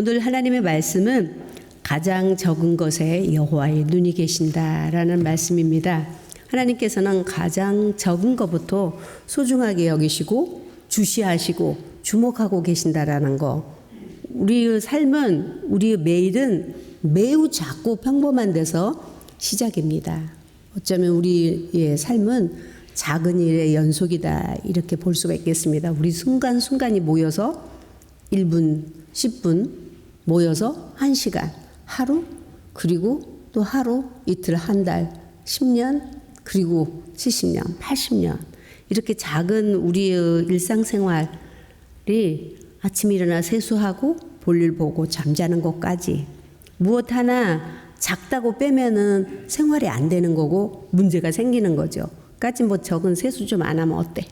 오늘 하나님의 말씀은 가장 적은 것에 여호와의 눈이 계신다라는 말씀입니다. 하나님께서는 가장 적은 것부터 소중하게 여기시고 주시하시고 주목하고 계신다라는 거. 우리의 삶은, 우리의 매일은 매우 작고 평범한 데서 시작입니다. 어쩌면 우리의 삶은 작은 일의 연속이다, 이렇게 볼 수가 있겠습니다. 우리 순간순간이 모여서 1분, 10분 모여서 1시간, 하루, 그리고 또 하루, 이틀, 한 달, 10년, 그리고 70년, 80년, 이렇게 작은 우리의 일상생활이 아침에 일어나 세수하고 볼일 보고 잠자는 것까지 무엇 하나 작다고 빼면은 생활이 안 되는 거고 문제가 생기는 거죠. 까지 뭐 적은 세수 좀 안 하면 어때?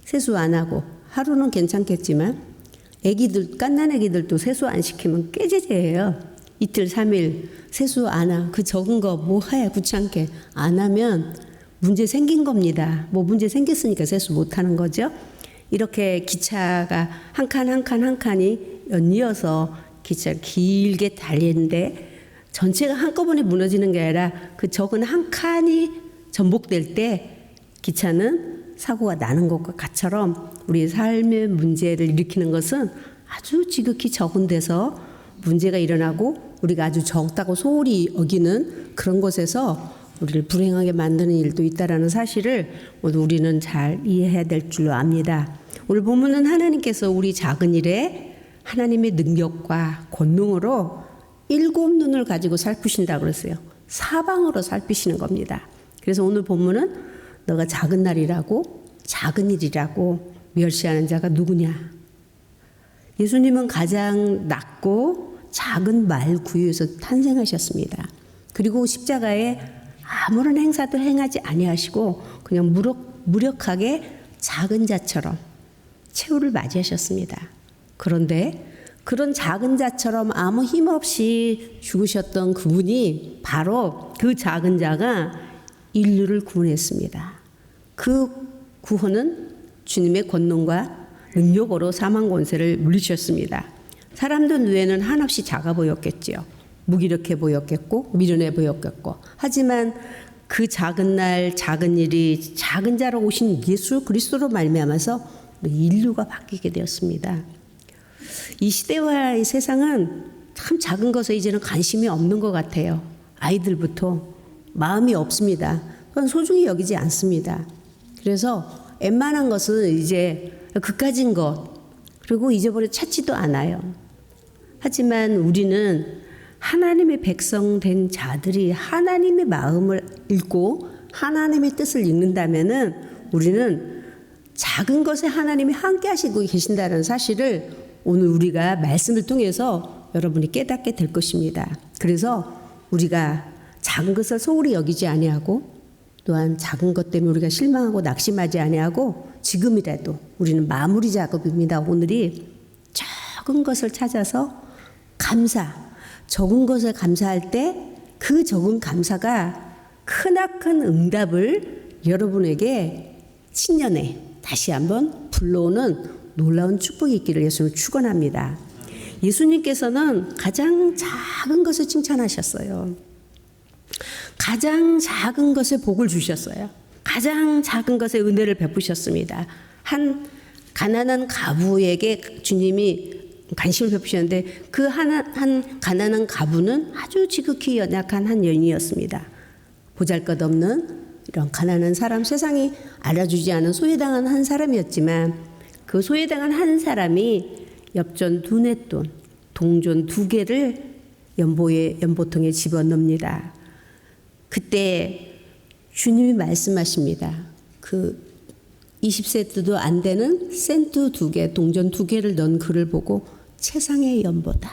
세수 안 하고 하루는 괜찮겠지만 애기들, 갓난 애기들도 세수 안 시키면 깨제제예요. 이틀, 3일 세수 안 하고 그 적은 거 뭐 해야 귀찮게 안 하면 문제 생긴 겁니다. 뭐 문제 생겼으니까 세수 못 하는 거죠. 이렇게 기차가 한 칸 한 칸 한 칸이 연이어서 기차를 길게 달리는데 전체가 한꺼번에 무너지는 게 아니라 그 적은 한 칸이 전복될 때 기차는 사고가 나는 것과 같처럼 우리 삶의 문제를 일으키는 것은 아주 지극히 적은 데서 문제가 일어나고 우리가 아주 적다고 소홀히 여기는 그런 곳에서 우리를 불행하게 만드는 일도 있다라는 사실을 모두 우리는 잘 이해해야 될 줄로 압니다. 오늘 본문은 하나님께서 우리 작은 일에 하나님의 능력과 권능으로 7눈을 가지고 살피신다고 그랬어요. 사방으로 살피시는 겁니다. 그래서 오늘 본문은 너가 작은 날이라고, 작은 일이라고 멸시하는 자가 누구냐? 예수님은 가장 낮고 작은 말 구유에서 탄생하셨습니다. 그리고 십자가에 아무런 행사도 행하지 아니하시고 그냥 무력하게 작은 자처럼 최후를 맞이하셨습니다. 그런데 그런 작은 자처럼 아무 힘 없이 죽으셨던 그분이 바로 그 작은 자가 인류를 구원했습니다. 그 구원은 주님의 권능과 능력으로 사망 권세를 물리셨습니다. 사람들 눈에는 한없이 작아 보였겠지요. 무기력해 보였겠고 미련해 보였겠고, 하지만 그 작은 날 작은 일이 작은 자로 오신 예수 그리스도로 말미암아서 인류가 바뀌게 되었습니다. 이 시대와 이 세상은 참 작은 것에 이제는 관심이 없는 것 같아요. 아이들부터 마음이 없습니다. 그건 소중히 여기지 않습니다. 그래서 웬만한 것은 이제 그까진 것, 그리고 잊어버려 찾지도 않아요. 하지만 우리는 하나님의 백성 된 자들이 하나님의 마음을 읽고 하나님의 뜻을 읽는다면은 우리는 작은 것에 하나님이 함께 하시고 계신다는 사실을 오늘 우리가 말씀을 통해서 여러분이 깨닫게 될 것입니다. 그래서 우리가 작은 것을 소홀히 여기지 아니하고, 또한 작은 것 때문에 우리가 실망하고 낙심하지 아니하고, 지금이라도 우리는 마무리 작업입니다. 오늘이 적은 것을 찾아서 적은 것에 감사할 때 그 적은 감사가 크나큰 응답을 여러분에게 신년에 다시 한번 불러오는 놀라운 축복이 있기를 예수님을 축원합니다. 예수님께서는 가장 작은 것을 칭찬하셨어요. 가장 작은 것에 복을 주셨어요. 가장 작은 것에 은혜를 베푸셨습니다. 한 가난한 가부에게 주님이 관심을 베푸셨는데 그 한 가난한 가부는 아주 지극히 연약한 한 여인이었습니다. 보잘것없는 이런 가난한 사람, 세상이 알아주지 않은 소외당한 한 사람이었지만 그 소외당한 한 사람이 엽전 2냇돈, 동전 2개를 연보통에 집어넣습니다. 그때 주님이 말씀하십니다. 그 20세트도 안 되는 센트 2개, 동전 2개를 넣은 글을 보고 세상의 연보다.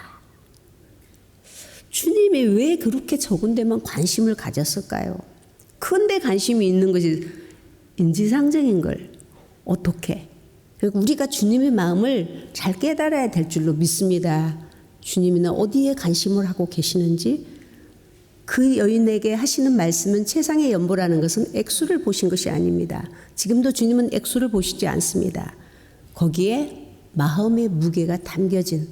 주님이 왜 그렇게 적은 데만 관심을 가졌을까요? 큰데 관심이 있는 것이 인지상정인 걸 어떻게? 우리가 주님의 마음을 잘 깨달아야 될 줄로 믿습니다. 주님은 어디에 관심을 하고 계시는지, 그 여인에게 하시는 말씀은 세상의 연보라는 것은 액수를 보신 것이 아닙니다. 지금도 주님은 액수를 보시지 않습니다. 거기에 마음의 무게가 담겨진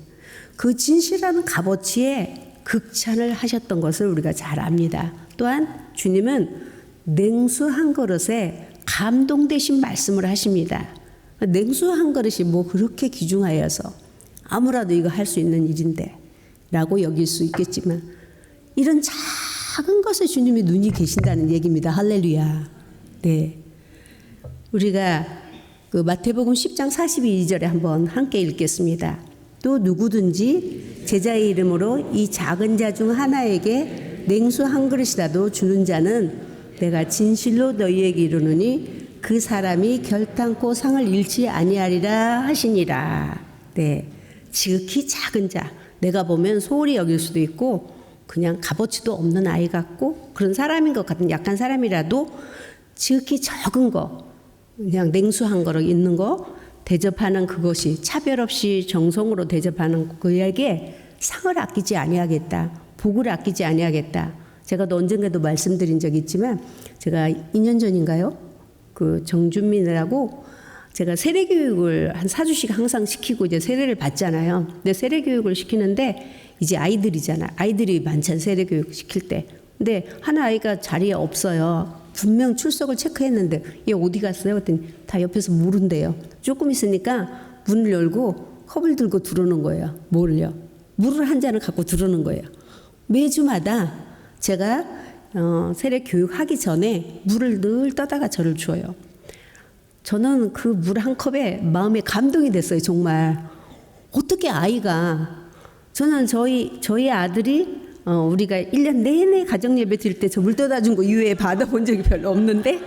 그 진실한 값어치에 극찬을 하셨던 것을 우리가 잘 압니다. 또한 주님은 냉수 한 그릇에 감동되신 말씀을 하십니다. 냉수 한 그릇이 뭐 그렇게 귀중하여서 아무라도 이거 할 수 있는 일인데 라고 여길 수 있겠지만 이런 작은 것에 주님이 눈이 계신다는 얘기입니다. 할렐루야. 네. 우리가 그 마태복음 10장 42절에 한번 함께 읽겠습니다. 또 누구든지 제자의 이름으로 이 작은 자 중 하나에게 냉수 한 그릇이라도 주는 자는 내가 진실로 너희에게 이르노니 그 사람이 결탄코 상을 잃지 아니하리라 하시니라. 네. 지극히 작은 자, 내가 보면 소홀히 여길 수도 있고 그냥 값어치도 없는 아이 같고 그런 사람인 것 같은 약한 사람이라도 지극히 적은 거, 그냥 냉수 한 그릇 있는 거 대접하는 그것이 차별 없이 정성으로 대접하는 그에게 상을 아끼지 아니하겠다, 복을 아끼지 아니하겠다. 제가 또 언젠가도 말씀드린 적이 있지만 제가 2년 전인가요? 그 정준민이라고 제가 세례 교육을 한 4주씩 항상 시키고 이제 세례를 받잖아요. 근데 세례 교육을 시키는데 이제 아이들이잖아. 아이들이 많잖아, 세례 교육 시킬 때. 근데 한 아이가 자리에 없어요. 분명 출석을 체크했는데 얘 어디 갔어요? 그랬더니 다 옆에서 물은대요. 조금 있으니까 문을 열고 컵을 들고 들어오는 거예요. 뭐를요? 물을 한 잔을 갖고 들어오는 거예요. 매주마다 제가 세례 교육하기 전에 물을 늘 떠다가 저를 줘요. 저는 그 물 한 컵에 마음에 감동이 됐어요. 정말 어떻게 아이가, 저는 저희 아들이 우리가 1년 내내 가정예배 드릴 때 저 물 떠다 준 거 이외에 받아본 적이 별로 없는데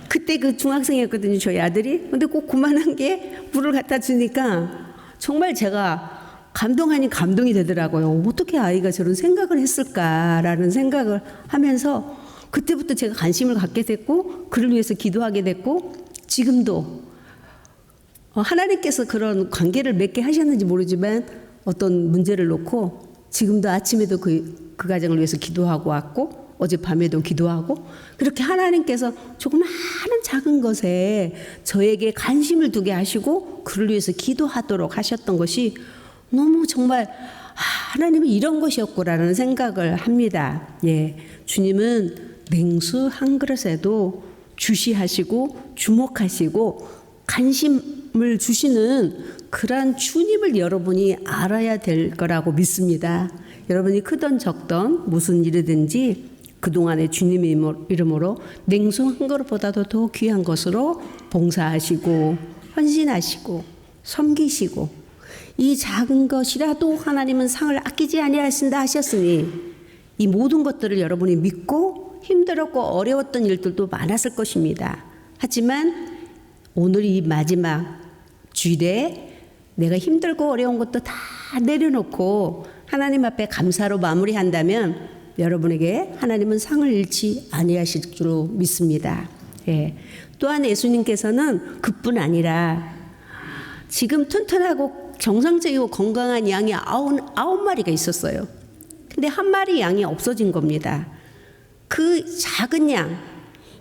그때 그 중학생이었거든요, 저희 아들이. 근데 꼭 그만한 게 물을 갖다 주니까 정말 제가 감동하니 감동이 되더라고요. 어떻게 아이가 저런 생각을 했을까라는 생각을 하면서 그때부터 제가 관심을 갖게 됐고 그를 위해서 기도하게 됐고 지금도 하나님께서 그런 관계를 맺게 하셨는지 모르지만 어떤 문제를 놓고 지금도 아침에도 그 가정을 위해서 기도하고 왔고 어젯밤에도 기도하고 그렇게 하나님께서 조그마한 작은 것에 저에게 관심을 두게 하시고 그를 위해서 기도하도록 하셨던 것이 너무 정말 하나님은 이런 것이었구라는 생각을 합니다. 예, 주님은 냉수 한 그릇에도 주시하시고 주목하시고 관심을 주시는 그러한 주님을 여러분이 알아야 될 거라고 믿습니다. 여러분이 크든 적든 무슨 일이든지 그동안의 주님의 이름으로 냉수 한 그릇보다도 더 귀한 것으로 봉사하시고 헌신하시고 섬기시고 이 작은 것이라도 하나님은 상을 아끼지 아니하신다 하셨으니 이 모든 것들을 여러분이 믿고 힘들었고 어려웠던 일들도 많았을 것입니다. 하지만 오늘 이 마지막 주일에 내가 힘들고 어려운 것도 다 내려놓고 하나님 앞에 감사로 마무리한다면 여러분에게 하나님은 상을 잃지 아니하실 줄로 믿습니다. 예. 또한 예수님께서는 그뿐 아니라 지금 튼튼하고 정상적이고 건강한 양이 아홉 마리가 있었어요. 근데 한 마리 양이 없어진 겁니다. 그 작은 양,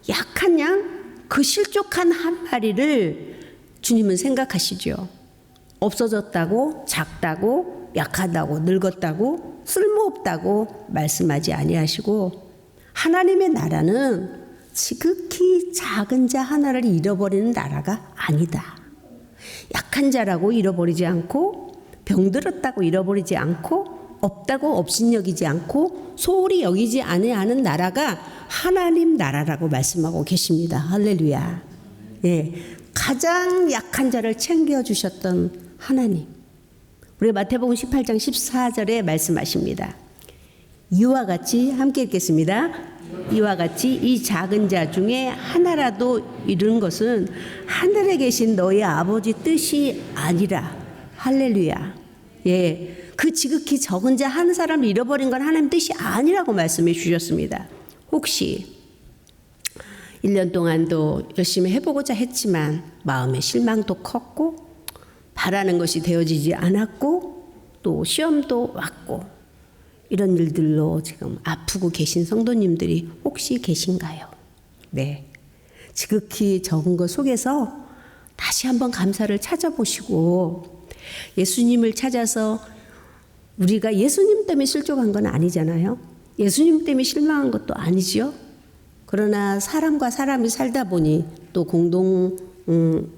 약한 양, 그 실족한 한 마리를 주님은 생각하시죠. 없어졌다고, 작다고, 약하다고, 늙었다고, 쓸모없다고 말씀하지 아니하시고 하나님의 나라는 지극히 작은 자 하나를 잃어버리는 나라가 아니다. 약한 자라고 잃어버리지 않고 병들었다고 잃어버리지 않고 없다고 업신여기지 않고 소홀히 여기지 아니하는 나라가 하나님 나라라고 말씀하고 계십니다. 할렐루야. 예, 가장 약한 자를 챙겨주셨던 하나님. 우리 마태복음 18장 14절에 말씀하십니다. 이와 같이 함께 읽겠습니다. 이와 같이 이 작은 자 중에 하나라도 잃은 것은 하늘에 계신 너희 아버지 뜻이 아니라. 할렐루야. 예, 그 지극히 적은 자 한 사람을 잃어버린 건 하나님 뜻이 아니라고 말씀해 주셨습니다. 혹시 1년 동안도 열심히 해보고자 했지만 마음의 실망도 컸고 바라는 것이 되어지지 않았고 또 시험도 왔고 이런 일들로 지금 아프고 계신 성도님들이 혹시 계신가요? 네, 지극히 적은 것 속에서 다시 한번 감사를 찾아보시고 예수님을 찾아서 우리가 예수님 때문에 실족한 건 아니잖아요. 예수님 때문에 실망한 것도 아니지요. 그러나 사람과 사람이 살다 보니 또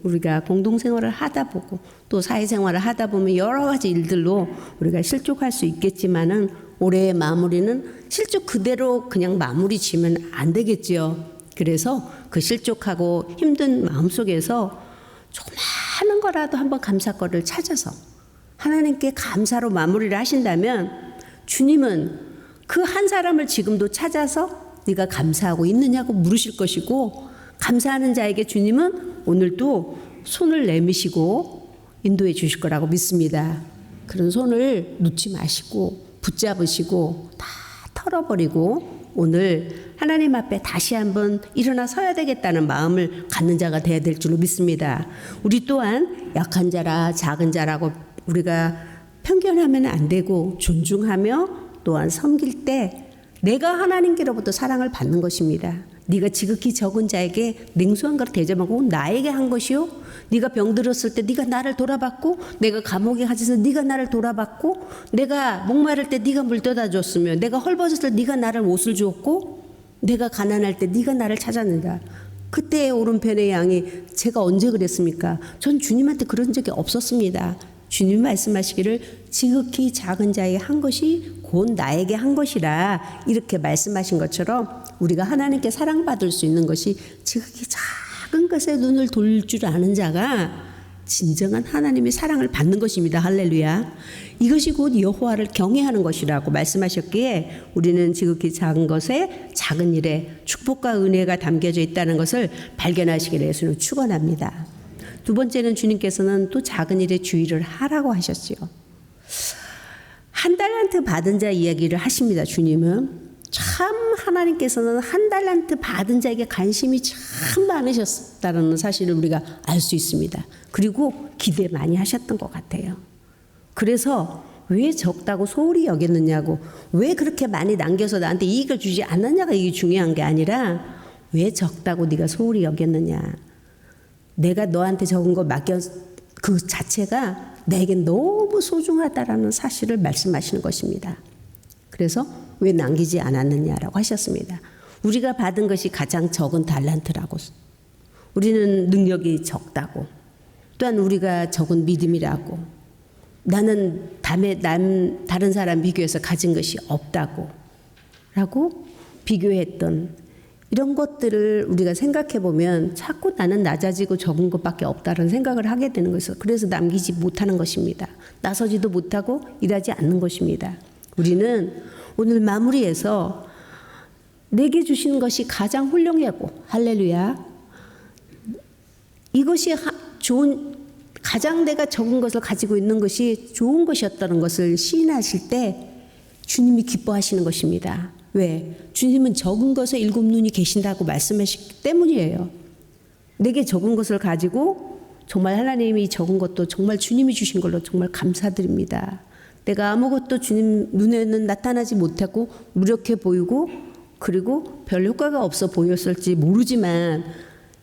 우리가 공동생활을 하다 보고 또 사회생활을 하다 보면 여러 가지 일들로 우리가 실족할 수 있겠지만은 올해의 마무리는 실족 그대로 그냥 마무리 지면 안 되겠지요. 그래서 그 실족하고 힘든 마음속에서 조그마한 거라도 한번 감사거리를 찾아서 하나님께 감사로 마무리를 하신다면 주님은 그 한 사람을 지금도 찾아서 네가 감사하고 있느냐고 물으실 것이고, 감사하는 자에게 주님은 오늘도 손을 내미시고 인도해 주실 거라고 믿습니다. 그런 손을 놓지 마시고 붙잡으시고 다 털어버리고 오늘 하나님 앞에 다시 한번 일어나 서야 되겠다는 마음을 갖는 자가 되어야 될 줄로 믿습니다. 우리 또한 약한 자라 작은 자라고 우리가 편견하면 안 되고 존중하며 또한 섬길 때 내가 하나님께로부터 사랑을 받는 것입니다. 네가 지극히 적은 자에게 냉수한 것을 대접하고 나에게 한 것이요, 네가 병들었을 때 네가 나를 돌아봤고, 내가 감옥에 갇혀서 네가 나를 돌아봤고, 내가 목마를 때 네가 물 떠다 줬으며, 내가 헐벗었을 때 네가 나를 옷을 주었고, 내가 가난할 때 네가 나를 찾았느니라. 그때의 오른편의 양이 제가 언제 그랬습니까? 전 주님한테 그런 적이 없었습니다. 주님 말씀하시기를 지극히 작은 자에게 한 것이 곧 나에게 한 것이라 이렇게 말씀하신 것처럼 우리가 하나님께 사랑받을 수 있는 것이 지극히 작은 것에 눈을 돌릴 줄 아는 자가 진정한 하나님의 사랑을 받는 것입니다. 할렐루야. 이것이 곧 여호와를 경외하는 것이라고 말씀하셨기에 우리는 지극히 작은 것에 작은 일에 축복과 은혜가 담겨져 있다는 것을 발견하시기를 예수는 축원합니다. 두 번째는 주님께서는 또 작은 일에 주의를 하라고 하셨지요. 한 달란트 받은 자 이야기를 하십니다. 주님은 참 하나님께서는 한 달란트 받은 자에게 관심이 참 많으셨다는 사실을 우리가 알 수 있습니다. 그리고 기대 많이 하셨던 것 같아요. 그래서 왜 적다고 소홀히 여겼느냐고, 왜 그렇게 많이 남겨서 나한테 이익을 주지 않느냐가 이게 중요한 게 아니라 왜 적다고 네가 소홀히 여겼느냐, 내가 너한테 적은 거 맡겨 그 자체가 내겐 너무 소중하다라는 사실을 말씀하시는 것입니다. 그래서 왜 남기지 않았느냐라고 하셨습니다. 우리가 받은 것이 가장 적은 달란트라고, 우리는 능력이 적다고, 또한 우리가 적은 믿음이라고, 나는 다른 사람 비교해서 가진 것이 없다고 라고 비교했던 이런 것들을 우리가 생각해 보면 자꾸 나는 낮아지고 적은 것밖에 없다는 생각을 하게 되는 것이죠. 그래서 남기지 못하는 것입니다. 나서지도 못하고 일하지 않는 것입니다. 우리는 오늘 마무리해서 내게 주신 것이 가장 훌륭하고, 할렐루야, 이것이 가장 내가 적은 것을 가지고 있는 것이 좋은 것이었다는 것을 시인하실 때 주님이 기뻐하시는 것입니다. 왜? 주님은 적은 것에 일곱 눈이 계신다고 말씀하시기 때문이에요. 내게 적은 것을 가지고 정말 하나님이 적은 것도 정말 주님이 주신 걸로 정말 감사드립니다. 내가 아무것도 주님 눈에는 나타나지 못하고 무력해 보이고 그리고 별 효과가 없어 보였을지 모르지만,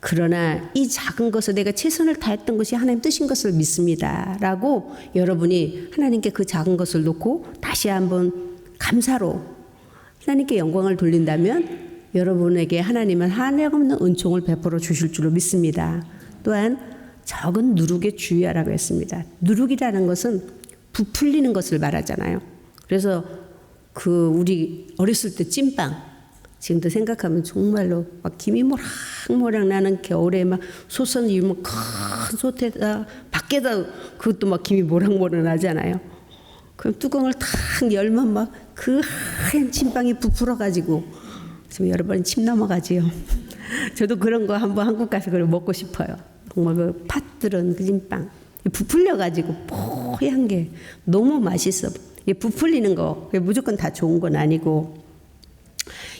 그러나 이 작은 것을 내가 최선을 다했던 것이 하나님 뜻인 것을 믿습니다 라고 여러분이 하나님께 그 작은 것을 놓고 다시 한번 감사로 하나님께 영광을 돌린다면 여러분에게 하나님은 한량없는 은총을 베풀어 주실 줄로 믿습니다. 또한 적은 누룩에 주의하라고 했습니다. 누룩이라는 것은 부풀리는 것을 말하잖아요. 그래서 우리 어렸을 때 찐빵, 지금도 생각하면 정말로 막 김이 모락모락 나는 겨울에 막 소선 이면 큰 솥에다 밖에다 그것도 막 김이 모락모락 나잖아요. 그럼 뚜껑을 탁 열면 막 그 하얀 찐빵이 부풀어가지고 지금 여러분 침 넘어가지요. 저도 그런 거 한번 한국 가서 그걸 먹고 싶어요. 정말 그 팥들은 그 찐빵 부풀려가지고 뽀얀 게 너무 맛있어. 이게 부풀리는 거 무조건 다 좋은 건 아니고,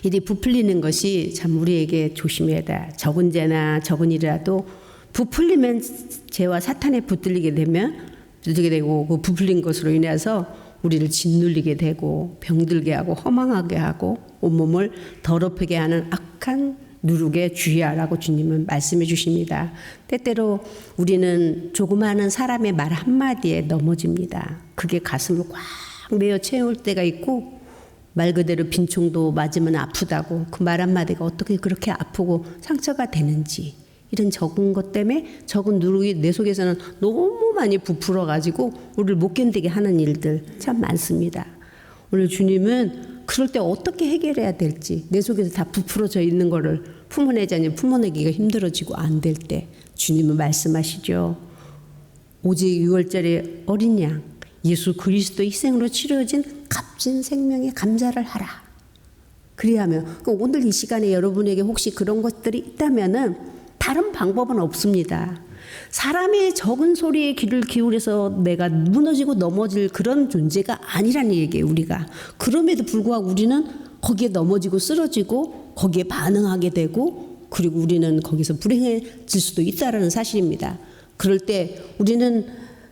이리 부풀리는 것이 참 우리에게 조심해야 돼. 적은 죄나 적은 일이라도 부풀리면 죄와 사탄에 붙들리게 되고 그 부풀린 것으로 인해서 우리를 짓눌리게 되고 병들게 하고 허망하게 하고 온몸을 더럽히게 하는 악한 누룩에 주의하라고 주님은 말씀해 주십니다. 때때로 우리는 조그마한 사람의 말 한마디에 넘어집니다. 그게 가슴을 꽉 메어 채울 때가 있고 말 그대로 빈총도 맞으면 아프다고 그 말 한마디가 어떻게 그렇게 아프고 상처가 되는지 이런 적은 것 때문에 적은 누룩이 내 속에서는 너무 많이 부풀어 가지고 우리를 못 견디게 하는 일들 참 많습니다. 오늘 주님은 그럴 때 어떻게 해결해야 될지 내 속에서 다 부풀어져 있는 거를 품어내자니 품어내기가 힘들어지고 안 될 때 주님은 말씀하시죠. 오직 6월절에 어린 양 예수 그리스도 희생으로 치러진 값진 생명에 감사를 하라. 그리하면 오늘 이 시간에 여러분에게 혹시 그런 것들이 있다면은 다른 방법은 없습니다. 사람의 적은 소리에 귀를 기울여서 내가 무너지고 넘어질 그런 존재가 아니라는 얘기예요. 우리가. 그럼에도 불구하고 우리는 거기에 넘어지고 쓰러지고 거기에 반응하게 되고 그리고 우리는 거기서 불행해질 수도 있다는 사실입니다. 그럴 때 우리는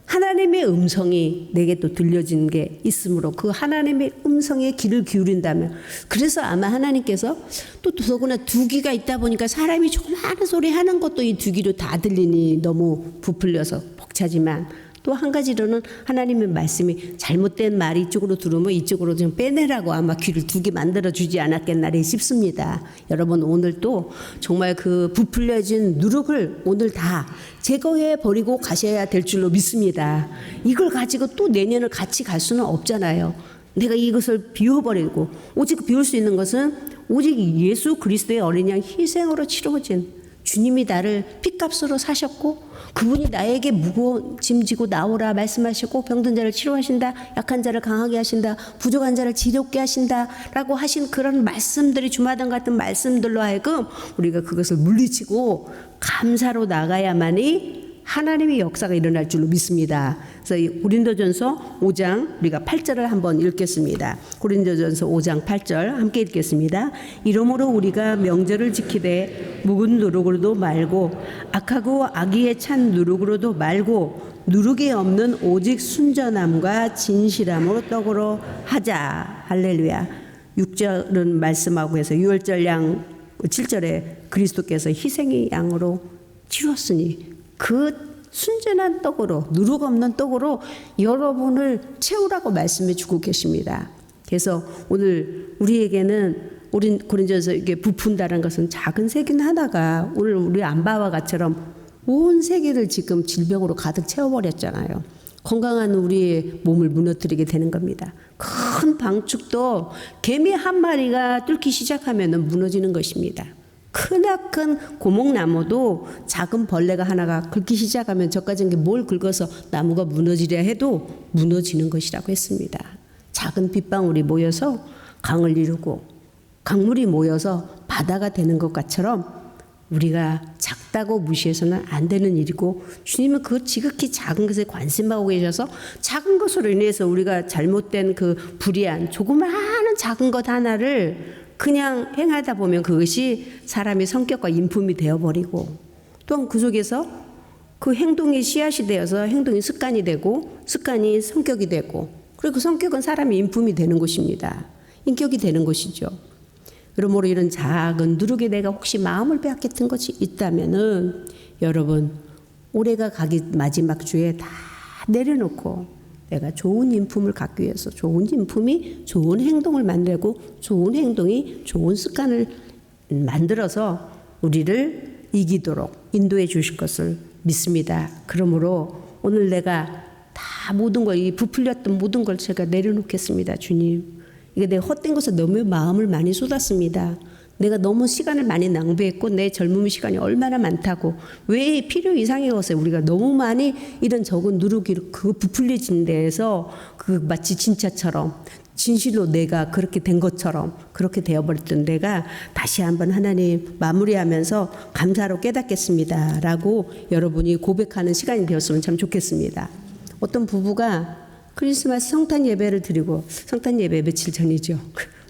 하나님의 음성이 내게 또 들려진 게 있으므로 그 하나님의 음성에 귀를 기울인다면 그래서 아마 하나님께서 또 더구나 두 귀가 있다 보니까 사람이 조그마한 소리 하는 것도 이 두 귀로 다 들리니 너무 부풀려서 벅차지만 또 한 가지로는 하나님의 말씀이 잘못된 말이 이쪽으로 들어오면 이쪽으로 좀 빼내라고 아마 귀를 두 개 만들어 주지 않았겠나 싶습니다. 여러분 오늘 또 정말 그 부풀려진 누룩을 오늘 다 제거해 버리고 가셔야 될 줄로 믿습니다. 이걸 가지고 또 내년을 같이 갈 수는 없잖아요. 내가 이것을 비워버리고 오직 비울 수 있는 것은 오직 예수 그리스도의 어린 양 희생으로 치러진 주님이 나를 핏값으로 사셨고 그분이 나에게 무거운 짐 지고 나오라 말씀하셨고 병든 자를 치료하신다 약한 자를 강하게 하신다 부족한 자를 지롭게 하신다 라고 하신 그런 말씀들이 주마등 같은 말씀들로 하여금 우리가 그것을 물리치고 감사로 나가야만이 하나님의 역사가 일어날 줄로 믿습니다. 그래서 이 고린도전서 5장 우리가 8절을 한번 읽겠습니다. 고린도전서 5장 8절 함께 읽겠습니다. 이러므로 우리가 명절을 지키되 묵은 누룩으로도 말고 악하고 악의에 찬 누룩으로도 말고 누룩이 없는 오직 순전함과 진실함으로 떡으로 하자. 할렐루야. 6절은 말씀하고 해서 6월절 양 7절에 그리스도께서 희생의 양으로 치렀으니 그 순전한 떡으로 누룩 없는 떡으로 여러분을 채우라고 말씀해 주고 계십니다. 그래서 오늘 우리에게는 고린도전서 이게 부푼다는 것은 작은 세균 하나가 오늘 우리 안바와 같처럼 온 세계를 지금 질병으로 가득 채워버렸잖아요. 건강한 우리의 몸을 무너뜨리게 되는 겁니다. 큰 방축도 개미 한 마리가 뚫기 시작하면 무너지는 것입니다. 크나큰 고목나무도 작은 벌레가 하나가 긁기 시작하면 저까지 뭘 긁어서 나무가 무너지려 해도 무너지는 것이라고 했습니다. 작은 빗방울이 모여서 강을 이루고 강물이 모여서 바다가 되는 것처럼 우리가 작다고 무시해서는 안 되는 일이고 주님은 그 지극히 작은 것에 관심하고 계셔서 작은 것으로 인해서 우리가 잘못된 그 불의한 조그마한 작은 것 하나를 그냥 행하다 보면 그것이 사람의 성격과 인품이 되어버리고 또한 그 속에서 그 행동이 씨앗이 되어서 행동이 습관이 되고 습관이 성격이 되고 그리고 그 성격은 사람의 인품이 되는 것입니다. 인격이 되는 것이죠. 그러므로 이런 작은 누룩에 내가 혹시 마음을 빼앗겼던 것이 있다면은 여러분 올해가 가기 마지막 주에 다 내려놓고 내가 좋은 인품을 갖기 위해서 좋은 인품이 좋은 행동을 만들고 좋은 행동이 좋은 습관을 만들어서 우리를 이기도록 인도해 주실 것을 믿습니다. 그러므로 오늘 내가 다 모든 걸 이 부풀렸던 모든 걸 제가 내려놓겠습니다. 주님. 이게 내가 헛된 것에 너무 마음을 많이 쏟았습니다. 내가 너무 시간을 많이 낭비했고 내 젊은 시간이 얼마나 많다고 왜 필요 이상의 것에 우리가 너무 많이 이런 적은 누룩이 그 부풀려진 데에서 그 마치 진짜처럼 진실로 내가 그렇게 된 것처럼 그렇게 되어버렸던 내가 다시 한번 하나님 마무리하면서 감사로 깨닫겠습니다 라고 여러분이 고백하는 시간이 되었으면 참 좋겠습니다. 어떤 부부가 크리스마스 성탄 예배를 드리고 성탄 예배 며칠 전이죠.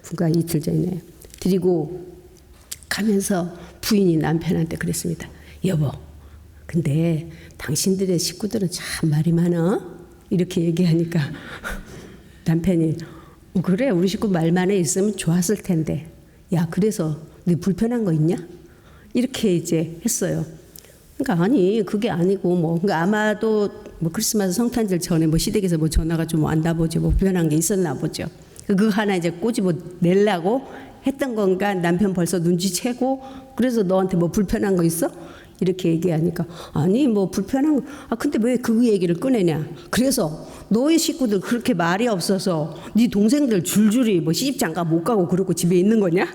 불과 이틀 전에 드리고 가면서 부인이 남편한테 그랬습니다. 여보, 근데 당신들의 식구들은 참 말이 많아? 이렇게 얘기하니까 남편이 그래 우리 식구 말만 해 있으면 좋았을 텐데 야 그래서 네 불편한 거 있냐? 이렇게 이제 했어요. 그러니까 아니 그게 아니고 뭐 그러니까 아마도 뭐 크리스마스 성탄절 전에 뭐 시댁에서 뭐 전화가 좀 왔나 보죠. 뭐 불편한 게 있었나 보죠. 그거 하나 이제 꼬집어 내려고 했던 건가. 남편 벌써 눈치채고 그래서 너한테 뭐 불편한 거 있어? 이렇게 얘기하니까 아니 뭐 불편한 거 근데 왜 그 얘기를 꺼내냐. 그래서 너의 식구들 그렇게 말이 없어서 네 동생들 줄줄이 뭐 시집장가 못 가고 그러고 집에 있는 거냐?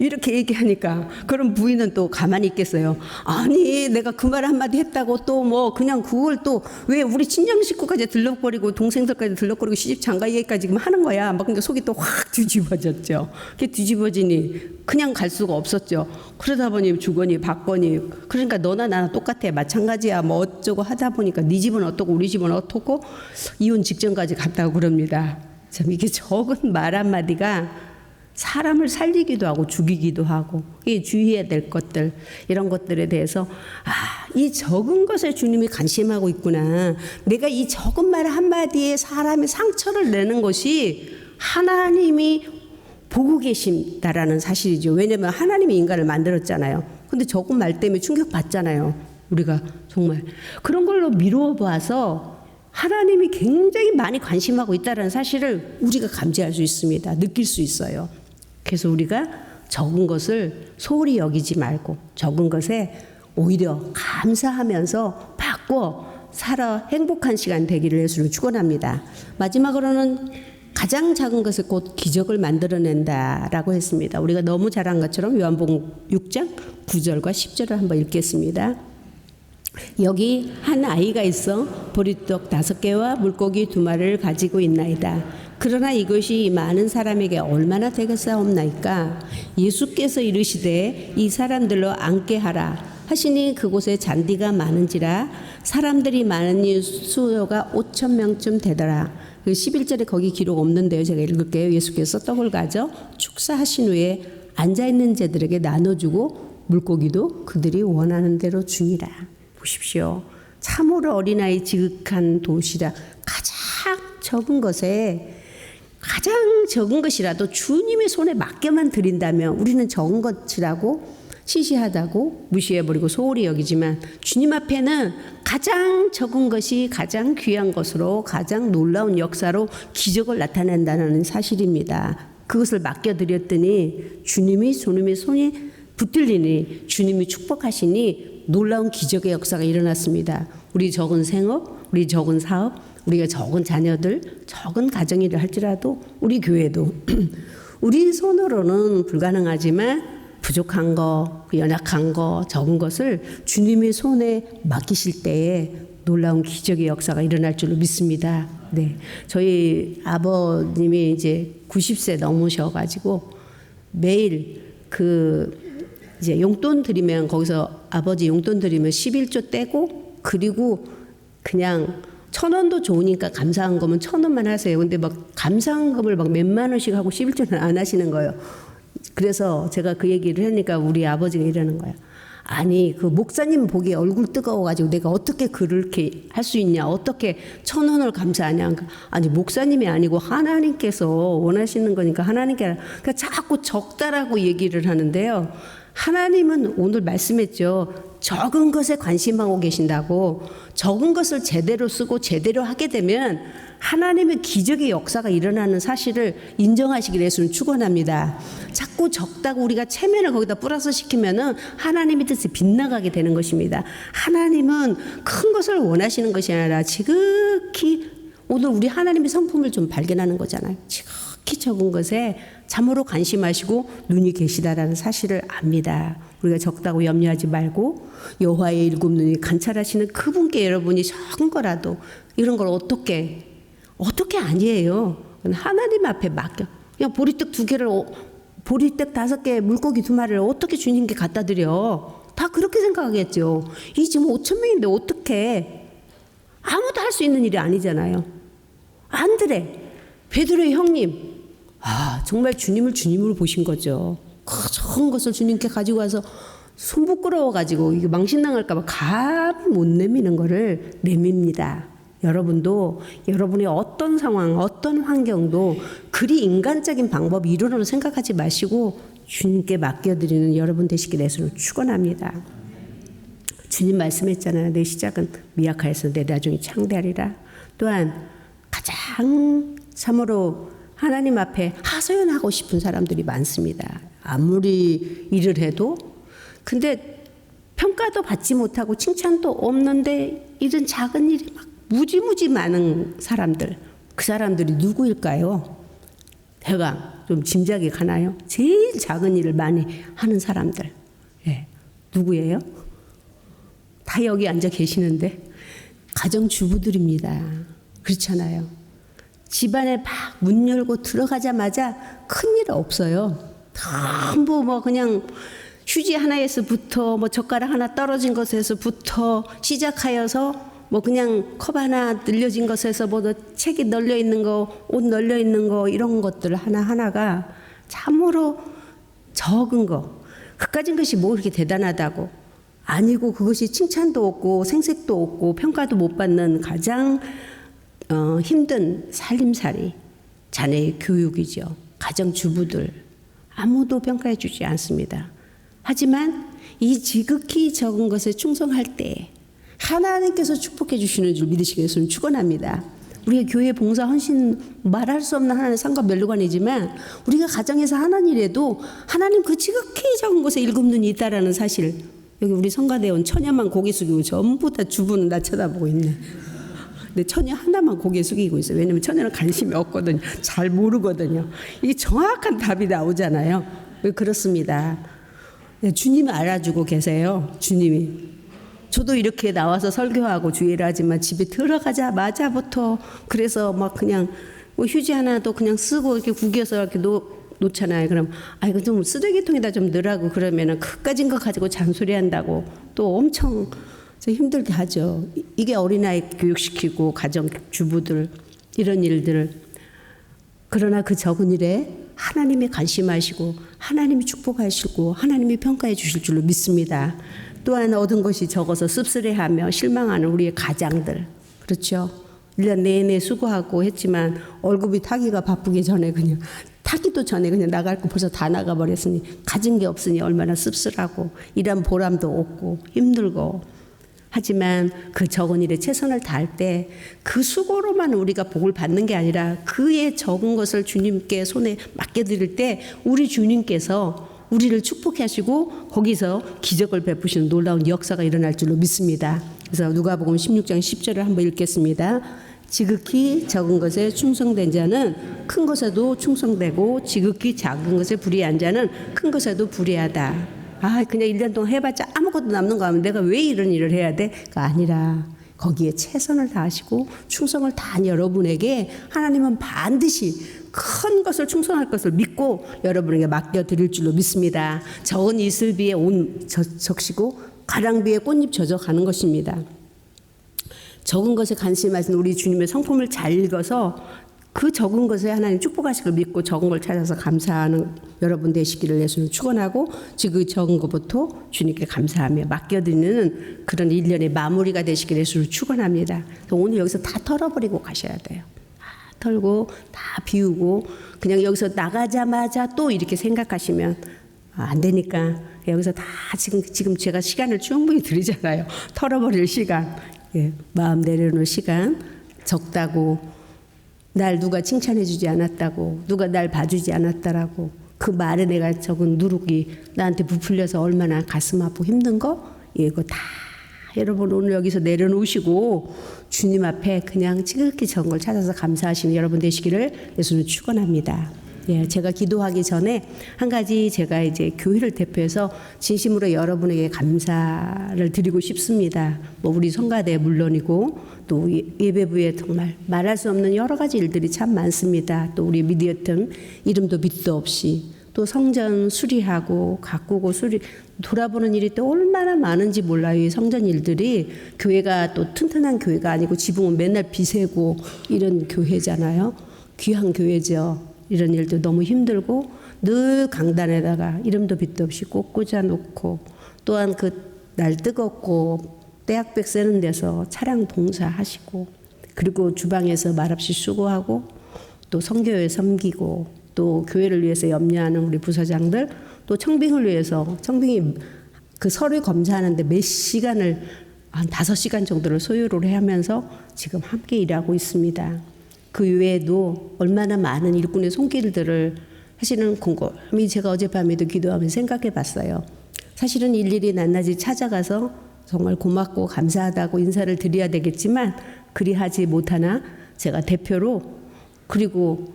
이렇게 얘기하니까 그럼 부인은 또 가만히 있겠어요? 아니 내가 그 말 한마디 했다고 또 뭐 그냥 그걸 또 왜 우리 친정 식구까지 들럭거리고 동생들까지 들럭거리고 시집 장가 얘기까지 하는 거야. 막 그러니까 속이 또 확 뒤집어졌죠. 그게 뒤집어지니 그냥 갈 수가 없었죠. 그러다 보니 주거니 받거니 그러니까 너나 나나 똑같아 마찬가지야. 뭐 어쩌고 하다 보니까 네 집은 어떻고 우리 집은 어떻고 이혼 직전까지 갔다고 그럽니다. 참 이게 적은 말 한마디가 사람을 살리기도 하고 죽이기도 하고 이 주의해야 될 것들 이런 것들에 대해서 이 적은 것에 주님이 관심하고 있구나. 내가 이 적은 말 한마디에 사람의 상처를 내는 것이 하나님이 보고 계신다라는 사실이죠. 왜냐하면 하나님이 인간을 만들었잖아요. 근데 적은 말 때문에 충격받잖아요. 우리가 정말 그런 걸로 미루어 봐서 하나님이 굉장히 많이 관심하고 있다는 사실을 우리가 감지할 수 있습니다. 느낄 수 있어요. 그래서 우리가 적은 것을 소홀히 여기지 말고 적은 것에 오히려 감사하면서 바꿔 살아 행복한 시간 되기를 예수를 축원합니다. 마지막으로는 가장 작은 것을 곧 기적을 만들어낸다라고 했습니다. 우리가 너무 잘한 것처럼 요한복음 6장 9절과 10절을 한번 읽겠습니다. 여기 한 아이가 있어 보리떡 5개와 물고기 2마리를 가지고 있나이다. 그러나 이것이 많은 사람에게 얼마나 되겠사옵나이까. 예수께서 이르시되 이 사람들로 앉게 하라 하시니 그곳에 잔디가 많은지라 사람들이 많으니 수요가 5,000명쯤 되더라. 11절에 거기 기록 없는데요. 제가 읽을게요. 예수께서 떡을 가져 축사하신 후에 앉아있는 자들에게 나눠주고 물고기도 그들이 원하는 대로 주니라. 보십시오. 참으로 어린아이 지극한 도시라. 가장 적은 것에 가장 적은 것이라도 주님의 손에 맡겨만 드린다면 우리는 적은 것이라고 시시하다고 무시해버리고 소홀히 여기지만 주님 앞에는 가장 적은 것이 가장 귀한 것으로 가장 놀라운 역사로 기적을 나타낸다는 사실입니다. 그것을 맡겨드렸더니 주님의 손이 붙들리니 주님이 축복하시니 놀라운 기적의 역사가 일어났습니다. 우리 적은 생업, 우리 적은 사업, 우리가 적은 자녀들, 적은 가정이라 할지라도 우리 교회도 우리 손으로는 불가능하지만 부족한 거, 연약한 거, 적은 것을 주님의 손에 맡기실 때에 놀라운 기적의 역사가 일어날 줄로 믿습니다. 네, 저희 아버님이 이제 90세 넘으셔가지고 매일 이제 용돈 드리면 거기서 아버지 용돈 드리면 11조 떼고 그리고 그냥 1,000원도 좋으니까 감사한 거면 1,000원만 하세요. 근데 막 감사한 금을 막 몇만 원씩 하고 11조는 안 하시는 거예요. 그래서 제가 그 얘기를 하니까 우리 아버지가 이러는 거예요. 아니 그 목사님 보기에 얼굴 뜨거워가지고 내가 어떻게 그렇게 할 수 있냐. 어떻게 1,000원을 감사하냐. 아니 목사님이 아니고 하나님께서 원하시는 거니까 하나님께 그러니까 자꾸 적다라고 얘기를 하는데요. 하나님은 오늘 말씀했죠. 적은 것에 관심하고 계신다고. 적은 것을 제대로 쓰고 제대로 하게 되면 하나님의 기적의 역사가 일어나는 사실을 인정하시기를 예수는 축원합니다. 자꾸 적다고 우리가 체면을 거기다 플러스 시키면은 하나님의 뜻이 빗나가게 되는 것입니다. 하나님은 큰 것을 원하시는 것이 아니라 지극히 오늘 우리 하나님의 성품을 좀 발견하는 거잖아요. 지극히 적은 것에 참으로 관심하시고 눈이 계시다라는 사실을 압니다. 우리가 적다고 염려하지 말고 여호와의 7 눈이 관찰하시는 그분께 여러분이 적은 거라도 이런 걸 어떻게 아니에요. 하나님 앞에 맡겨. 그냥 보리떡 2개를 보리떡 5개 물고기 2마리를 어떻게 주님께 갖다 드려. 다 그렇게 생각하겠죠. 이 지금 5,000명인데 어떻게 아무도 할 수 있는 일이 아니잖아요. 안드레 베드로의 형님 정말 주님을 주님으로 보신 거죠. 그 적은 것을 주님께 가지고 와서 손 부끄러워가지고 이게 망신당할까 봐 감히 못 내미는 거를 내밉니다. 여러분도 여러분의 어떤 상황, 어떤 환경도 그리 인간적인 방법 이론으로 생각하지 마시고 주님께 맡겨드리는 여러분 되시길 예수를 축원합니다. 주님 말씀했잖아요. 내 시작은 미약하여서 내 나중이 창대하리라. 또한 가장 참으로 하나님 앞에 하소연하고 싶은 사람들이 많습니다. 아무리 일을 해도. 근데 평가도 받지 못하고 칭찬도 없는데 이런 작은 일이 막 무지무지 많은 사람들. 그 사람들이 누구일까요? 대강 좀 짐작이 가나요? 제일 작은 일을 많이 하는 사람들. 예. 누구예요? 다 여기 앉아 계시는데 가정주부들입니다. 그렇잖아요. 집안에 막 문 열고 들어가자마자 큰일 없어요. 전부 뭐 그냥 휴지 하나에서부터 뭐 젓가락 하나 떨어진 것에서부터 시작하여서 뭐 그냥 컵 하나 늘려진 것에서 뭐 책이 널려 있는 거, 옷 널려 있는 거 이런 것들 하나하나가 참으로 적은 거. 그까진 것이 뭐 그렇게 대단하다고. 아니고 그것이 칭찬도 없고 생색도 없고 평가도 못 받는 가장 힘든 살림살이 자녀의 교육이죠. 가정주부들 아무도 평가해 주지 않습니다. 하지만 이 지극히 적은 것에 충성할 때 하나님께서 축복해 주시는 줄 믿으시기 위해서는 축원합니다. 우리가 교회 봉사 헌신 말할 수 없는 하나님의 상과 멸관이지만 우리가 가정에서 하는 일에도 하나님 그 지극히 적은 것에 일곱 눈이 있다라는 사실. 여기 우리 성가대 온 처녀만 고개 숙이고 전부 다 주부는 나 쳐다보고 있네. 근데 처녀 하나만 고개 숙이고 있어요. 왜냐면 처녀는 관심이 없거든요. 잘 모르거든요. 이게 정확한 답이 나오잖아요. 왜 그렇습니다. 주님을 알아주고 계세요. 주님이. 저도 이렇게 나와서 설교하고 주의를 하지만 집에 들어가자마자부터 그래서 막 그냥 뭐 휴지 하나도 그냥 쓰고 이렇게 구겨서 이렇게 놓잖아요. 그럼 이거 좀 쓰레기통에다 좀 넣으라고 그러면은 그까진 거 가지고 잔소리한다고 또 엄청 힘들게 하죠. 이게 어린아이 교육시키고 가정 주부들 이런 일들을. 그러나 그 적은 일에 하나님이 관심하시고 하나님이 축복하시고 하나님이 평가해 주실 줄로 믿습니다. 또한 얻은 것이 적어서 씁쓸해하며 실망하는 우리의 가장들. 그렇죠. 1년 내내 수고하고 했지만 월급이 타기가 바쁘기 전에 그냥 타기도 전에 그냥 나갈 거 벌써 다 나가버렸으니 가진 게 없으니 얼마나 씁쓸하고 일한 보람도 없고 힘들고. 하지만 그 적은 일에 최선을 다할 때 그 수고로만 우리가 복을 받는 게 아니라 그의 적은 것을 주님께 손에 맡겨드릴 때 우리 주님께서 우리를 축복해 하시고 거기서 기적을 베푸시는 놀라운 역사가 일어날 줄로 믿습니다. 그래서 누가복음 16장 10절을 한번 읽겠습니다. 지극히 적은 것에 충성된 자는 큰 것에도 충성되고 지극히 작은 것에 불의한 자는 큰 것에도 불의하다. 그냥 1년 동안 해봤자 아무것도 남는 거 하면 내가 왜 이런 일을 해야 돼?가 아니라 거기에 최선을 다하시고 충성을 다한 여러분에게 하나님은 반드시 큰 것을 충성할 것을 믿고 여러분에게 맡겨드릴 줄로 믿습니다. 적은 이슬비에 온 적시고 가랑비에 꽃잎 젖어가는 것입니다. 적은 것에 관심하신 우리 주님의 성품을 잘 읽어서 그 적은 것에 하나님 축복하시길 믿고 적은 걸 찾아서 감사하는 여러분 되시기를 예수는 축원하고 그 적은 것부터 주님께 감사하며 맡겨드리는 그런 1년의 마무리가 되시기를 예수를 축원합니다. 오늘 여기서 다 털어버리고 가셔야 돼요. 다 털고 다 비우고 그냥 여기서 나가자마자 또 이렇게 생각하시면 안 되니까 여기서 다 지금 제가 시간을 충분히 드리잖아요. 털어버릴 시간, 마음 내려놓을 시간, 적다고 날 누가 칭찬해주지 않았다고 누가 날 봐주지 않았다라고 그 말에 내가 적은 누룩이 나한테 부풀려서 얼마나 가슴 아프고 힘든 거 이거 다 여러분 오늘 여기서 내려놓으시고 주님 앞에 그냥 지극히 적은 걸 찾아서 감사하시는 여러분 되시기를 예수는 축원합니다. 제가 기도하기 전에 한 가지 제가 이제 교회를 대표해서 진심으로 여러분에게 감사를 드리고 싶습니다. 우리 성가대 물론이고 또 예배부에 정말 말할 수 없는 여러 가지 일들이 참 많습니다. 또 우리 미디어팀 이름도 밑도 없이 또 성전 수리하고 가꾸고 돌아보는 일이 또 얼마나 많은지 몰라요. 이 성전 일들이 교회가 또 튼튼한 교회가 아니고 지붕은 맨날 비세고 이런 교회잖아요. 귀한 교회죠. 이런 일도 너무 힘들고 늘 강단에다가 이름도 빛도 없이 꼭 꽂아놓고 또한 그 날 뜨겁고 떼약백 세는 데서 차량 봉사하시고 그리고 주방에서 말없이 수고하고 또 선교회 섬기고 또 교회를 위해서 염려하는 우리 부서장들 또 청빙을 위해서 청빙이 그 서류 검사하는데 몇 시간을 한 5시간 정도를 소요를 하면서 지금 함께 일하고 있습니다. 그 외에도 얼마나 많은 일꾼의 손길들을 사실은 곰곰이 제가 어젯밤에도 기도하면서 생각해 봤어요. 사실은 일일이 낱낱이 찾아가서 정말 고맙고 감사하다고 인사를 드려야 되겠지만 그리하지 못하나 제가 대표로 그리고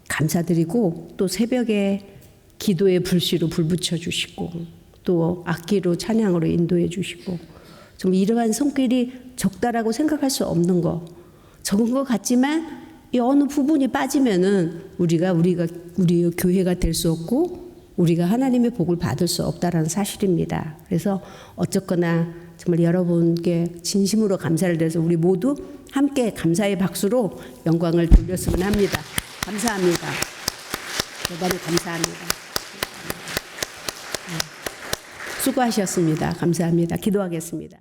감사드리고 또 새벽에 기도의 불씨로 불 붙여주시고 또 악기로 찬양으로 인도해 주시고 좀 이러한 손길이 적다라고 생각할 수 없는 거 적은 것 같지만 이 어느 부분이 빠지면은 우리가 우리의 교회가 될 수 없고 우리가 하나님의 복을 받을 수 없다라는 사실입니다. 그래서 어쨌거나 정말 여러분께 진심으로 감사를 드려서 우리 모두 함께 감사의 박수로 영광을 돌렸으면 합니다. 감사합니다. 여러분 감사합니다. 수고하셨습니다. 감사합니다. 기도하겠습니다.